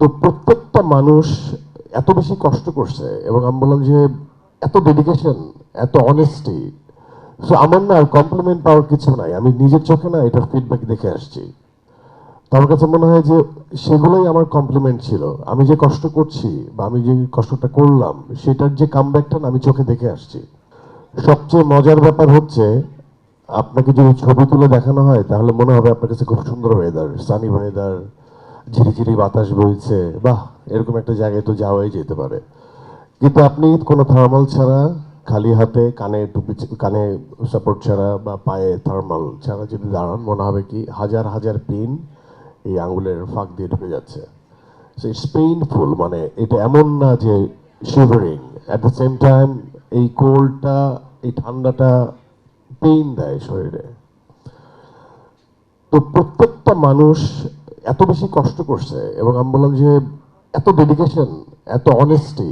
তো প্রত্যেকটা মানুষ এত বেশি কষ্ট করছে এবং আমি বললাম যে এত ডেডিকেশন, এত অনেস্টি। সো আমার না কমপ্লিমেন্ট পাওয়ার কিছু নাই, আমি নিজের চোখে না এটার ফিডব্যাক দেখে আসছি। তো আমার কাছে মনে হয় যে সেগুলোই আমার কমপ্লিমেন্ট ছিল। আমি যে কষ্ট করছি বা আমি যে কষ্টটা করলাম সেটার যে কামব্যাকটা না আমি চোখে দেখে আসছি। সবচেয়ে মজার ব্যাপার হচ্ছে, আপনাকে যদি ছবি তুলে দেখানো হয় তাহলে মনে হবে আপনার কাছে খুব সুন্দর ওয়েদার, সানি ওয়েদার, ঝিরিঝিরি বাতাস বইছে, বাহ এরকম একটা জায়গায় তো যাওয়াই যেতে পারে। কিন্তু আপনি কোনো থার্মাল ছাড়া, খালি হাতে, কানে টুপি, কানে সাপোর্ট ছাড়া বা পায়ে থার্মাল ছাড়া যদি দাঁড়ান, মনে হবে কি হাজার হাজার পিন এই আঙুলের ফাঁক দিয়ে ঢুকে যাচ্ছে। সো ইটস পেইনফুল, মানে এটা এমন না যে shivering, at the same time এই কোল্ডটা, এই ঠান্ডাটা পেইন দেয় শরীরে। তো প্রত্যেকটা মানুষ এত বেশি কষ্ট করছে এবং আমি বললাম যে এত ডেডিকেশন, এত অনেস্টি।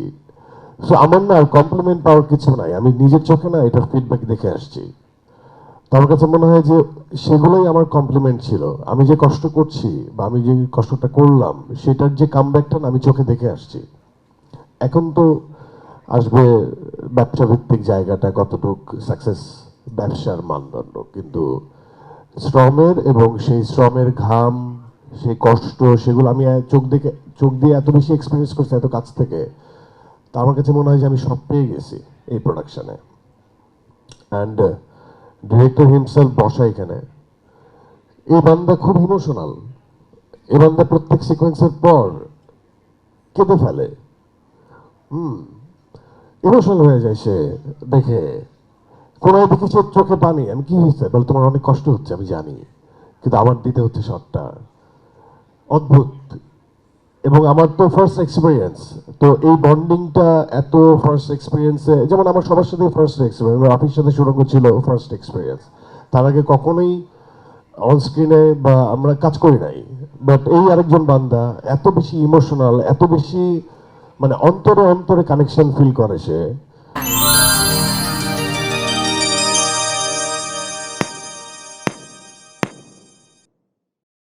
সো আমার না কমপ্লিমেন্ট পাওয়ার কিছু নাই, আমি নিজের চোখে না এটার ফিডব্যাক দেখে আসছি। তো আমার কাছে মনে হয় যে সেগুলোই আমার কমপ্লিমেন্ট ছিল। আমি যে কষ্ট করছি বা আমি যে কষ্টটা করলাম সেটার যে কামব্যাকটা না আমি চোখে দেখে আসছি। এখন তো আসবে ব্যবসা ভিত্তিক জায়গাটা কতটুক সাকসেস, ব্যবসার মানদণ্ড, কিন্তু শ্রমের এবং সেই শ্রমের ঘাম, সেই কষ্ট, সেগুলো আমি চোখ দিয়ে এত বেশি এক্সপিরিয়েন্স করছি এত কাছ থেকে। তা আমার কাছে মনে হয় যে আমি সব পেয়ে গেছি এই প্রোডাকশনে। অ্যান্ড ডিরেক্টর হিমসেলফ বসা এখানে, এই বান্দা খুব ইমোশনাল। এই বান্দা প্রত্যেক সিকোয়েন্সের পর কেঁদে ফেলে, ইমোশনাল হয়ে যায় সে দেখে। কোনায় দেখি সে চোখে পানি, আমি কি হয়েছে বলে, তোমার অনেক কষ্ট হচ্ছে আমি জানি, কিন্তু আমার দিতে হচ্ছে শটটা। অদ্ভুত। এবং আমার তো ফার্স্ট এক্সপিরিয়েন্স, তো এই বন্ডিংটা এত ফার্স্ট এক্সপিরিয়েন্সে, যেমন আমার সবার সাথে ফার্স্ট এক্সপিরিয়েন্স, অফিসের সাথে সুরঙ্গ ছিল ফার্স্ট এক্সপিরিয়েন্স। তার আগে কখনোই অন স্ক্রিনে বা আমরা কাজ করি নাই। বাট এই আরেকজন বান্দা এত বেশি ইমোশনাল, এত বেশি মানে অন্তরে অন্তরে কানেকশন ফিল করে সে।